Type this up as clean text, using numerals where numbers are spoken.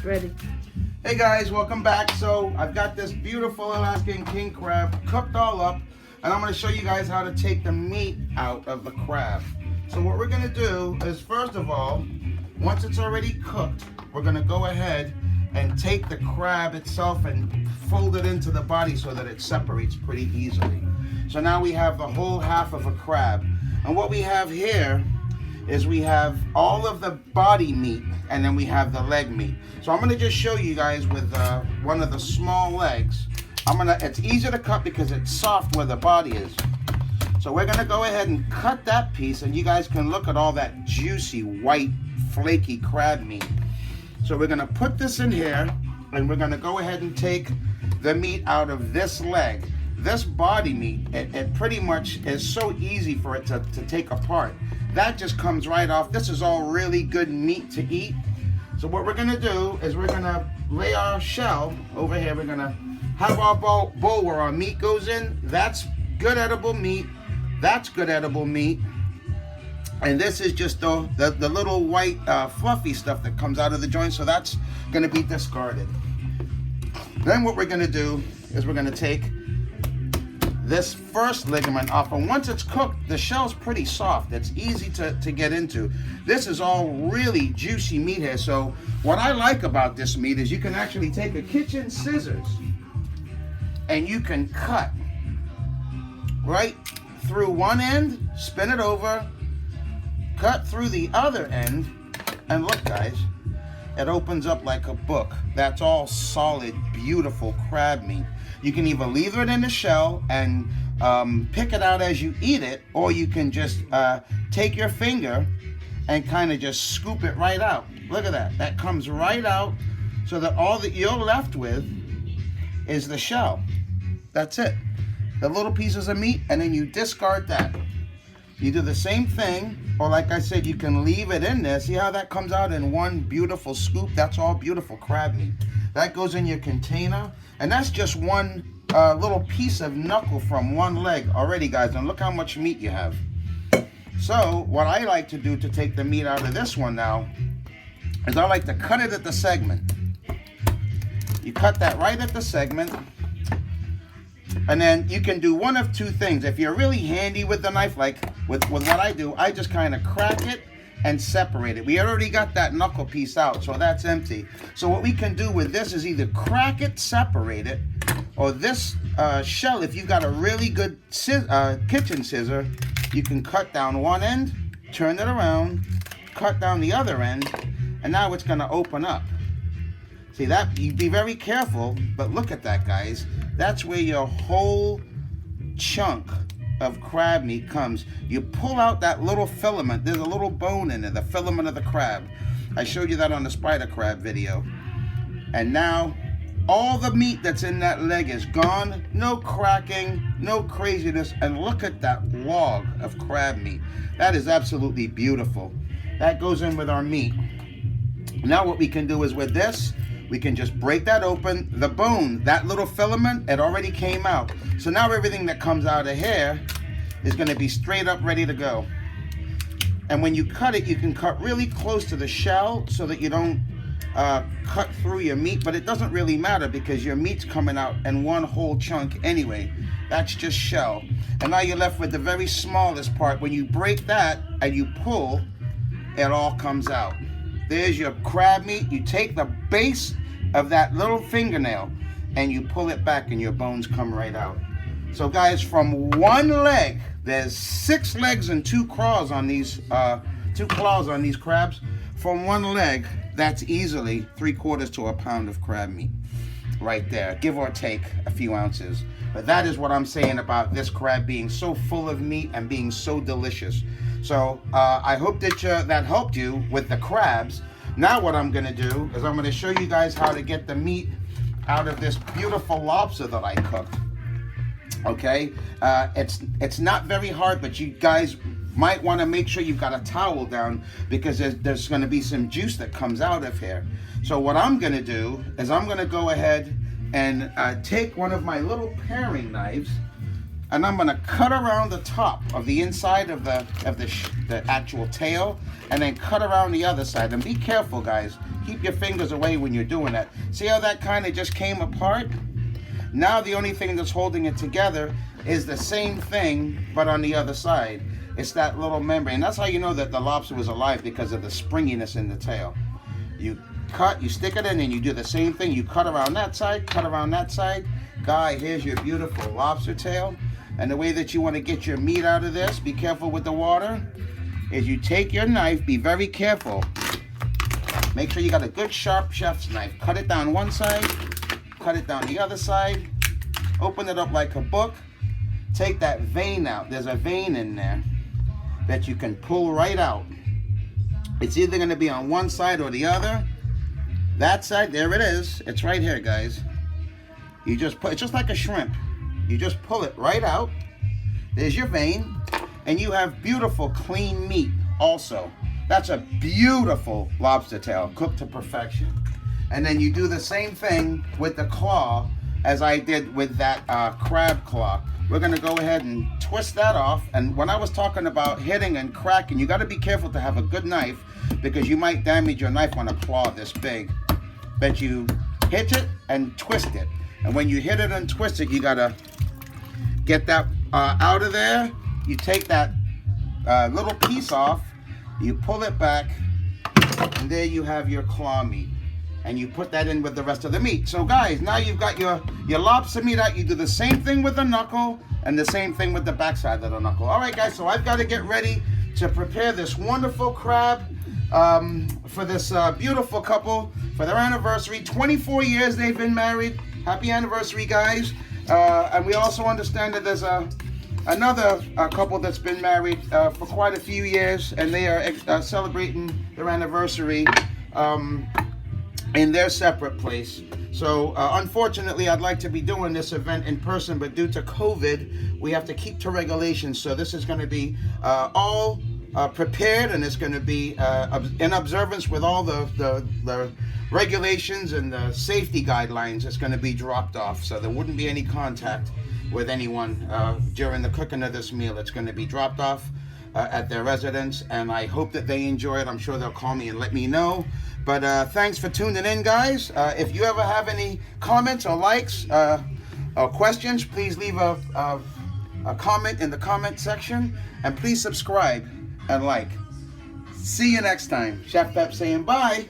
Ready. Hey guys, welcome back. So I've got this beautiful Alaskan king crab cooked all up, and I'm going to show you guys how to take the meat out of the crab. So what we're going to do is, first of all, once it's already cooked, we're going to go ahead and take the crab itself and fold it into the body so that it separates pretty easily. So now we have the whole half of a crab. And what we have here is we have all of the body meat, and then we have the leg meat. So I'm going to just show you guys with one of the small legs. It's easier to cut because it's soft where the body is. So we're going to go ahead and cut that piece, and you guys can look at all that juicy, white, flaky crab meat. So we're going to put this in here, and we're going to go ahead and take the meat out of this leg. This body meat, it pretty much is so easy for it to take apart. That just comes right off. This is all really good meat to eat. So what we're going to do is we're going to lay our shell over here. We're going to have our bowl where our meat goes in. That's good edible meat. That's good edible meat. And this is just the little white fluffy stuff that comes out of the joint. So that's going to be discarded. Then what we're going to do is we're going to take this first ligament off, and once it's cooked, the shell's pretty soft. It's easy to get into. This is all really juicy meat here. So what I like about this meat is you can actually take a kitchen scissors and you can cut right through one end, spin it over, cut through the other end, and look guys, it opens up like a book. That's all solid, beautiful crab meat. You can either leave it in the shell and pick it out as you eat it, or you can just take your finger and kind of just scoop it right out. Look at that. That comes right out, so that all that you're left with is the shell. That's it. The little pieces of meat, and then you discard that. You do the same thing, or like I said, you can leave it in there. See how that comes out in one beautiful scoop? That's all beautiful crab meat. That goes in your container, and that's just one little piece of knuckle from one leg already, guys, and look how much meat you have. So what I like to do to take the meat out of this one now is I like to cut it at the segment. You cut that right at the segment, and then you can do one of two things. If you're really handy with the knife, like with what I do, I just kind of crack it and separate it. We already got that knuckle piece out, so that's empty. So what we can do with this is either crack it, separate it, or this shell, if you've got a really good kitchen scissor, you can cut down one end, turn it around, cut down the other end, and now it's going to open up. See that? You be very careful, but look at that, guys. That's where your whole chunk of crab meat comes. You pull out that little filament. There's a little bone in it, the filament of the crab. I showed you that on the spider crab video. And now all the meat that's in that leg is gone. No cracking, no craziness. And look at that log of crab meat. That is absolutely beautiful. That goes in with our meat. Now what we can do is with this, we can just break that open. The bone, that little filament, it already came out. So now everything that comes out of here is going to be straight up ready to go. And when you cut it, you can cut really close to the shell so that you don't cut through your meat, but it doesn't really matter because your meat's coming out in one whole chunk anyway. That's just shell. And now you're left with the very smallest part. When you break that and you pull, it all comes out. There's your crab meat. You take the base of that little fingernail and you pull it back and your bones come right out. So guys, from one leg, there's 6 legs and 2 claws on these 2 claws on these crabs. From one leg, that's easily 3/4 to a pound of crab meat right there, give or take a few ounces. But that is what I'm saying about this crab being so full of meat and being so delicious. So I hope that that helped you with the crabs. Now what I'm going to do is I'm going to show you guys how to get the meat out of this beautiful lobster that I cooked. Okay, it's not very hard, but you guys might want to make sure you've got a towel down because there's going to be some juice that comes out of here. So what I'm going to do is I'm going to go ahead and take one of my little paring knives, and I'm going to cut around the top of the inside of the actual tail, and then cut around the other side. And be careful, guys. keep your fingers away when you're doing that. See how that kind of just came apart? Now the only thing that's holding it together is the same thing, but on the other side. It's that little membrane. That's how you know that the lobster was alive, because of the springiness in the tail. You cut, you stick it in, and you do the same thing. You cut around that side, cut around that side. Guy, here's your beautiful lobster tail. And the way that you want to get your meat out of this, be careful with the water, is you take your knife, be very careful. Make sure you got a good sharp chef's knife. Cut it down one side, cut it down the other side, open it up like a book, take that vein out. There's a vein in there that you can pull right out. It's either going to be on one side or the other. That side, there it is. It's right here, guys. You just put, it's just like a shrimp. You just pull it right out. There's your vein, and you have beautiful, clean meat also. That's a beautiful lobster tail, cooked to perfection. And then you do the same thing with the claw as I did with that crab claw. We're gonna go ahead and twist that off. And when I was talking about hitting and cracking, you gotta be careful to have a good knife, because you might damage your knife on a claw this big. But you hit it and twist it. And when you hit it and twist it, you gotta get that out of there. You take that little piece off, you pull it back, and there you have your claw meat. And you put that in with the rest of the meat. So guys, now you've got your lobster meat out. You do the same thing with the knuckle and the same thing with the backside of the knuckle. All right, guys, so I've got to get ready to prepare this wonderful crab for this beautiful couple for their anniversary. 24 years they've been married. Happy anniversary, guys. And we also understand that there's another couple that's been married for quite a few years, and they are celebrating their anniversary in their separate place. So unfortunately, I'd like to be doing this event in person, but due to COVID, we have to keep to regulations. So this is going to be all prepared, and it's going to be in observance with all the regulations and the safety guidelines. It's going to be dropped off, so there wouldn't be any contact with anyone during the cooking of this meal. It's going to be dropped off at their residence, and I hope that they enjoy it. I'm sure they'll call me and let me know. But thanks for tuning in, guys. If you ever have any comments or likes or questions, please leave a comment in the comment section, and please subscribe and like. See you next time. Chef Pep saying bye.